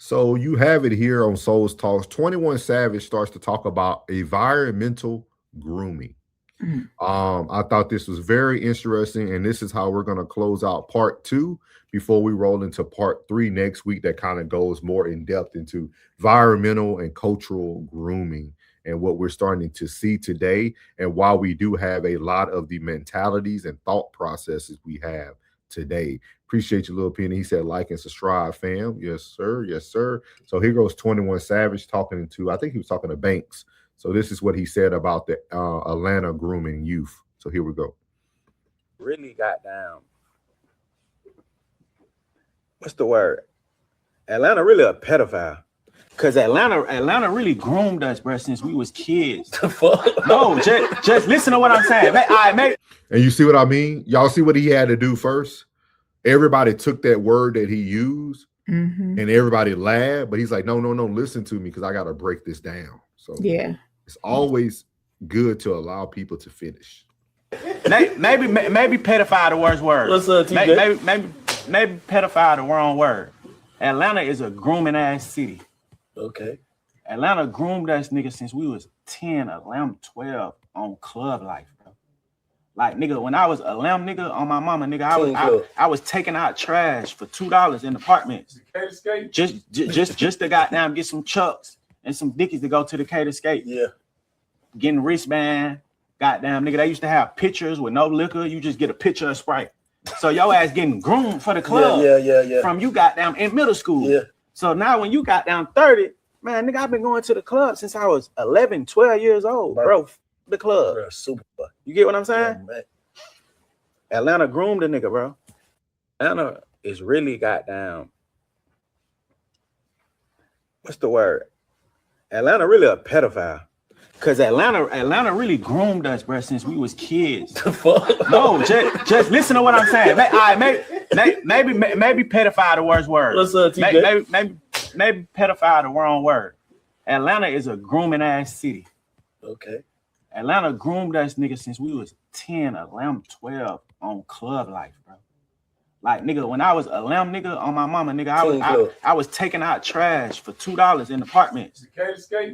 So you have it here on Souls Talks. 21 Savage starts to talk about environmental grooming. Mm. I thought this was very interesting, and this is how we're going to close out part two before we roll into part three next week. That kind of goes more in depth into environmental and cultural grooming and what we're starting to see today, and why we do have a lot of the mentalities and thought processes we have today. Appreciate your little penny. He said, like and subscribe, fam. Yes, sir. Yes, sir. So here goes 21 Savage talking to, I think he was talking to Banks. So this is what he said about the Atlanta grooming youth. So here we go. Really got down. What's the word? Atlanta really a pedophile. Cause Atlanta really groomed us, bro, since we was kids. The fuck? No, just listen to what I'm saying. And you see what I mean? Y'all see what he had to do first? Everybody took that word that he used, and everybody laughed. But he's like, no, listen to me, because I got to break this down. So yeah, it's always good to allow people to finish. Maybe pedophile the worst word. What's up, TJ? Maybe pedophile the wrong word. Atlanta is a grooming ass city. Okay. Atlanta groomed us, nigga, since we was 10, 11, 12 on club life, bro. Like, nigga, when I was 11, nigga, on my mama, nigga, I was taking out trash for $2 in apartments. Just to goddamn get some chucks and some dickies to go to the Cater Skate. Yeah. Getting wristband. Goddamn, nigga, they used to have pictures with no liquor. You just get a picture of Sprite. So your ass getting groomed for the club. Yeah. From you goddamn in middle school. Yeah. So now when you got down 30, man, nigga, I've been going to the club since I was 11, 12 years old, bro. The club. Bro, super. You get what I'm saying? Yeah, Atlanta groomed a nigga, bro. Atlanta is really goddamn. What's the word? Atlanta really a pedophile. Cause Atlanta really groomed us, bro, since we was kids. The fuck? No, just listen to what I'm saying. Maybe pedophile the worst word. What's up, TJ? Maybe pedophile the wrong word. Atlanta is a grooming ass city. Okay. Atlanta groomed us, nigga, since we was 10, 11, 12 on club life, bro. Like, nigga, when I was 11, nigga, on my mama, nigga, I was taking out trash for $2 in apartments.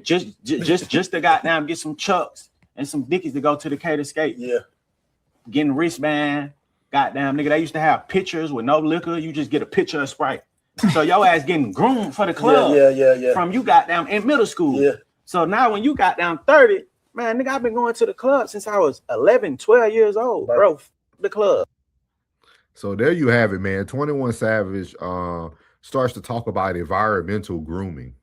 Just to goddamn get some chucks and some dickies to go to the Cater Skate. Yeah. Getting wristband. Goddamn, nigga, they used to have pictures with no liquor. You just get a picture of Sprite. So your ass getting groomed for the club. Yeah. From you goddamn in middle school. Yeah. So now when you got down 30, man, nigga, I've been going to the club since I was 11, 12 years old, bro. The club. So there you have it, man. 21 Savage starts to talk about environmental grooming.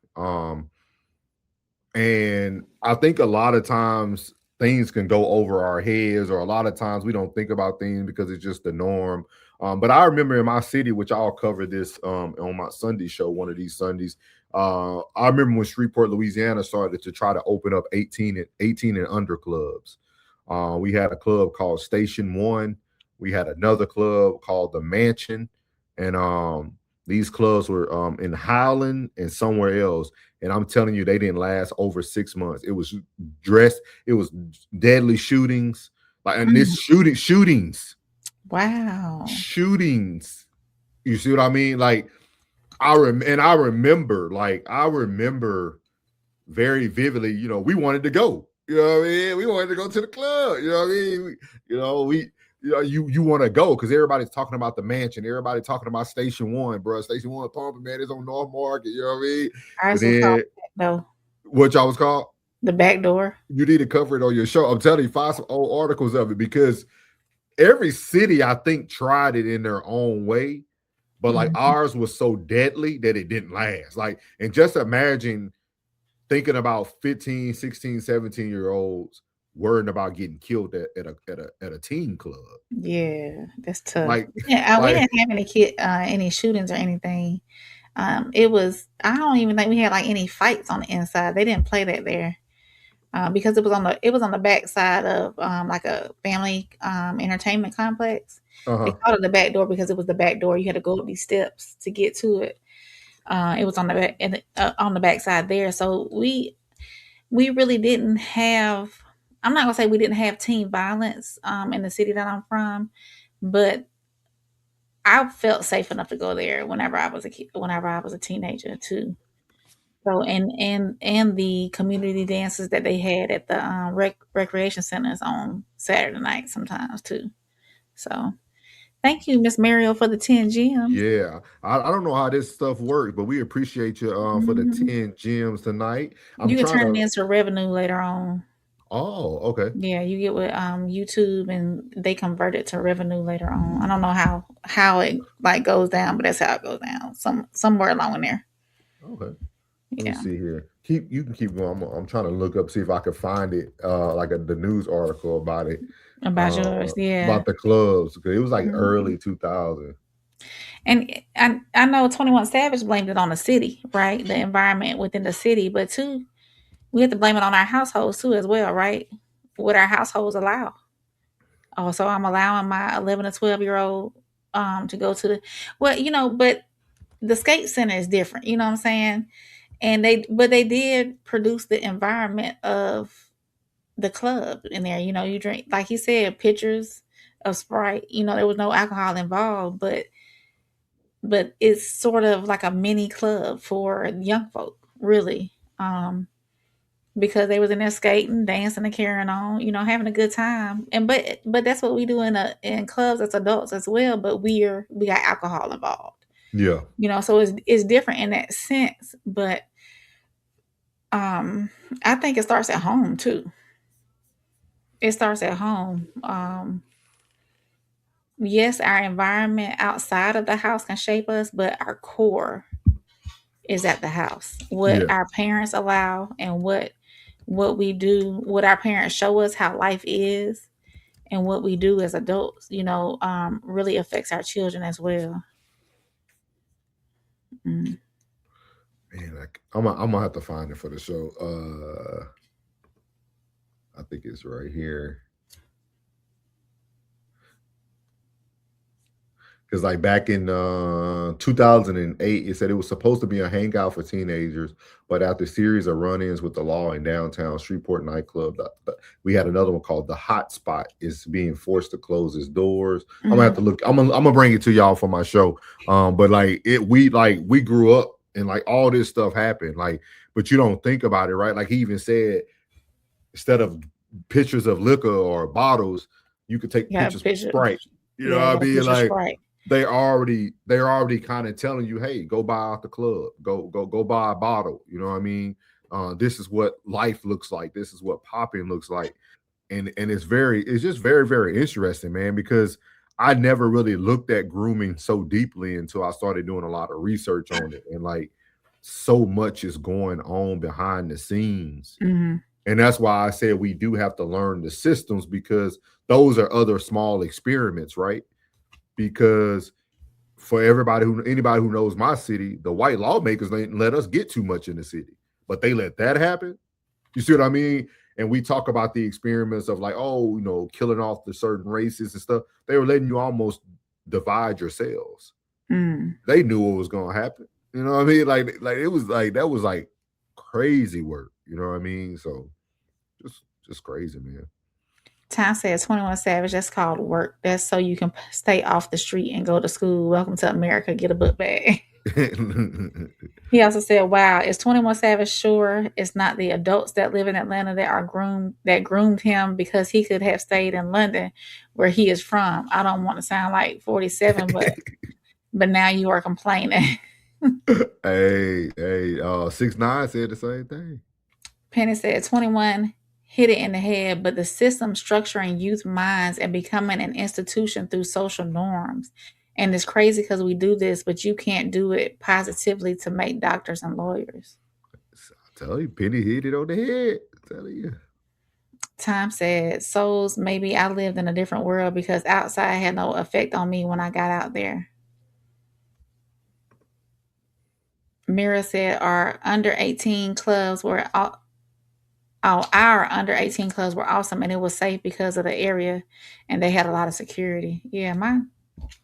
And I think a lot of times things can go over our heads, or a lot of times we don't think about things because it's just the norm. But I remember in my city, which I'll cover this on my Sunday show, one of these Sundays. I remember when Shreveport, Louisiana started to try to open up 18 and under clubs. We had a club called Station 1. We had another club called the Mansion, and these clubs were in Highland and somewhere else. And I'm telling you, they didn't last over 6 months. It was it was deadly shootings, and this shootings. Wow. Shootings. You see what I mean? Like, I remember very vividly, we wanted to go. You know what I mean? We wanted to go to the club. You know what I mean? You want to go because everybody's talking about the Mansion. Everybody talking about Station 1, bro. Station 1 pumping, man. It's on North Market. You know what I mean? What y'all was called? The Back Door. You need to cover it on your show. I'm telling you, find some old articles of it, because every city, I think, tried it in their own way. But like ours was so deadly that it didn't last. Like, and just imagine thinking about 15, 16, 17-year-olds worrying about getting killed at a teen club. Yeah, that's tough. Like, we didn't have any shootings or anything. I don't even think we had like any fights on the inside. They didn't play that there. Because it was on the back side of like a family entertainment complex. They called it the back door because it was the back door. You had to go up these steps to get to it. It was on the back on the back side there. So we really didn't have. I'm not gonna say we didn't have teen violence in the city that I'm from, but I felt safe enough to go there whenever I was a kid, whenever I was a teenager too. So and the community dances that they had at the recreation centers on Saturday night sometimes too. So thank you, Miss Mariel, for the 10 gems. Yeah, I don't know how this stuff works, but we appreciate you for the Mhm. 10 gems tonight. I'm You can trying turn it to. into revenue later on. Oh, okay. Yeah, you get with YouTube and they convert it to revenue later on. I don't know how it like goes down, but that's how it goes down. Somewhere along in there. Okay. Let me Yeah. see here. You can keep going. I'm trying to look up, see if I can find it, like the news article about it, About yours, yeah. about the clubs, because it was like Mhm. early 2000. And I know 21 Savage blamed it on the city, right? The environment within the city, but too, we have to blame it on our households too as well, right? What our households allow. Oh, so I'm allowing my 11 or 12-year-old to go to the but the skate center is different, you know what I'm saying? And they did produce the environment of the club in there. You drink, like he said, pitchers of Sprite. There was no alcohol involved, but it's sort of like a mini club for young folk, really. Because they was in there skating, dancing, and carrying on, having a good time. And but that's what we do in clubs as adults as well. But we got alcohol involved, Yeah. so it's different in that sense. But I think it starts at home too. It starts at home. Yes, our environment outside of the house can shape us, but our core is at the house. What Yeah. our parents allow and what we do, what our parents show us how life is, and what we do as adults, really affects our children as well. Mm. Man, I'm gonna have to find it for the show. I think it's right here. Because like back in 2008, it said it was supposed to be a hangout for teenagers, but after a series of run-ins with the law in downtown Shreveport nightclub, we had another one called the Hot Spot is being forced to close its doors. I'm gonna have to look. I'm gonna bring it to y'all for my show. But like we grew up and like all this stuff happened. Like, but you don't think about it, right? Like he even said, instead of pictures of liquor or bottles, you could take pictures of Sprite. You know what I mean? Like Sprite. they're already kind of telling you, hey, go buy out the club, go buy a bottle. You know what I mean? This is what life looks like. This is what popping looks like. And it's just very, very interesting, man, because I never really looked at grooming so deeply until I started doing a lot of research on it. And like so much is going on behind the scenes. Mm-hmm. And that's why I said we do have to learn the systems, because those are other small experiments, right? Because for anybody who knows my city, the white lawmakers didn't let us get too much in the city, but they let that happen. You see what I mean? And we talk about the experiments of like, killing off the certain races and stuff. They were letting you almost divide your cells. They knew what was going to happen. You know what I mean? Like it was like, that was like crazy work. You know what I mean? So just crazy, man. Tom says 21 Savage, that's called work. That's so you can stay off the street and go to school. Welcome to America. Get a book bag. He also said, wow, is 21 Savage sure it's not the adults that live in Atlanta that groomed him, because he could have stayed in London where he is from? I don't want to sound like 47, but now you are complaining. Hey, 6ix9ine said the same thing. Penny said 21 hit it in the head, but the system structuring youth minds and becoming an institution through social norms. And it's crazy because we do this, but you can't do it positively to make doctors and lawyers. I tell you, Penny hit it on the head. I tell you. Tom said, souls, maybe I lived in a different world because outside had no effect on me when I got out there. Mira said our under 18 clubs were our under 18 clubs were awesome, and it was safe because of the area and they had a lot of security. Yeah,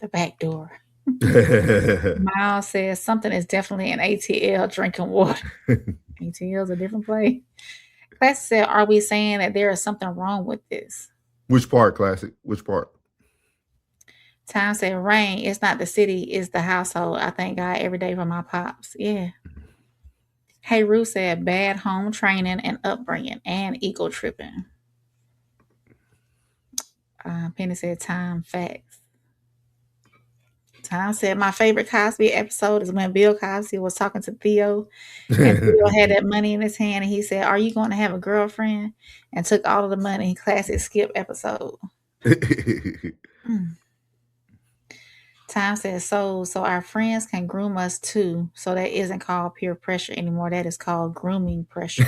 the back door. Miles says something is definitely an ATL drinking water. ATL is a different place. Classic said, are we saying that there is something wrong with this? Which part, Classic? Which part? Time said, Rain, it's not the city, it's the household. I thank God every day for my pops. Yeah. Hey, Rue said, bad home training and upbringing and ego tripping. Penny said, time, facts. Tom said, my favorite Cosby episode is when Bill Cosby was talking to Theo, and Theo had that money in his hand, and he said, are you going to have a girlfriend? And took all of the money. Classic Skip episode. Tom said, so our friends can groom us too. So that isn't called peer pressure anymore. That is called grooming pressure.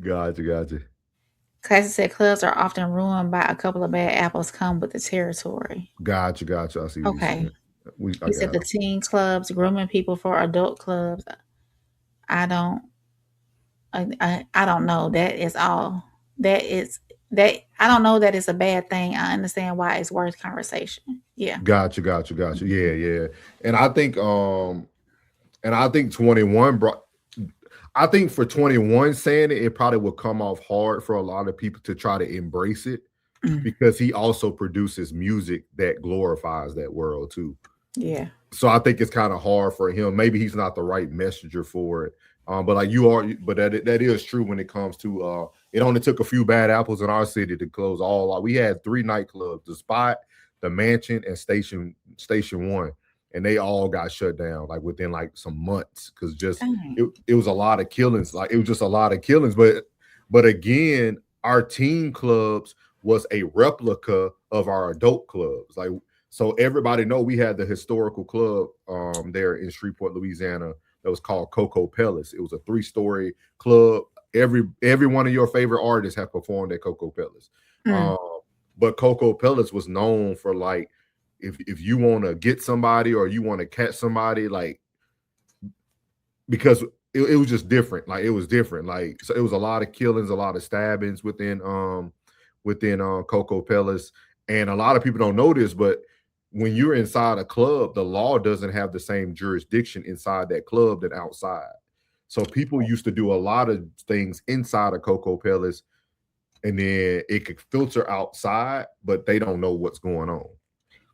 Gotcha. Classic said clubs are often ruined by a couple of bad apples come with the territory. Gotcha. I see what you're saying. He said the teen clubs grooming people for adult clubs. I don't know. That is all. That I don't know that it's a bad thing. I understand why it's worth conversation. Yeah. Gotcha. Yeah. And I think 21 brought. I think for 21 saying it probably would come off hard for a lot of people to try to embrace it because he also produces music that glorifies that world too. Yeah. So I think it's kind of hard for him. Maybe he's not the right messenger for it. But like you are, but that is true when it comes to it only took a few bad apples in our city to close all. We had 3 nightclubs: the Spot, the Mansion, and Station 1. And they all got shut down like within like some months because just it was a lot of killings. Like it was just a lot of killings. But again, our teen clubs was a replica of our adult clubs. Like so everybody know we had the historical club there in Shreveport, Louisiana, that was called Coco Palace. It was a 3-story club. Every one of your favorite artists have performed at Coco Palace. But Coco Palace was known for like if you want to get somebody or you want to catch somebody, like because it was just different. Like it was different. Like so it was a lot of killings, a lot of stabbings within Coco Palace. And a lot of people don't know this, but when you're inside a club, the law doesn't have the same jurisdiction inside that club than outside. So people used to do a lot of things inside of Coco Palace, and then it could filter outside, but they don't know what's going on.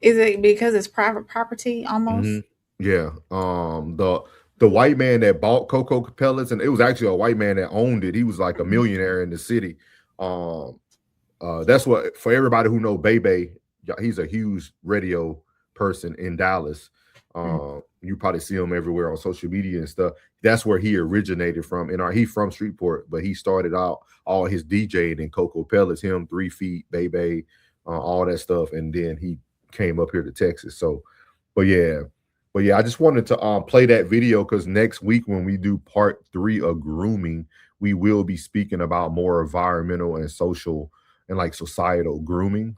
Is it because it's private property almost? Yeah. The white man that bought Coco Palace, and it was actually a white man that owned it. He was like a millionaire in the city. That's what, for everybody who know Bebe, he's a huge radio person in Dallas. You probably see him everywhere on social media and stuff. That's where he originated from. And he's from Shreveport, but he started out all his DJing in Coco Palace, him, 3 Feet, Bebe, all that stuff. And then he came up here to Texas. So, but yeah, I just wanted to play that video because next week when we do part 3 of grooming, we will be speaking about more environmental and social and like societal grooming.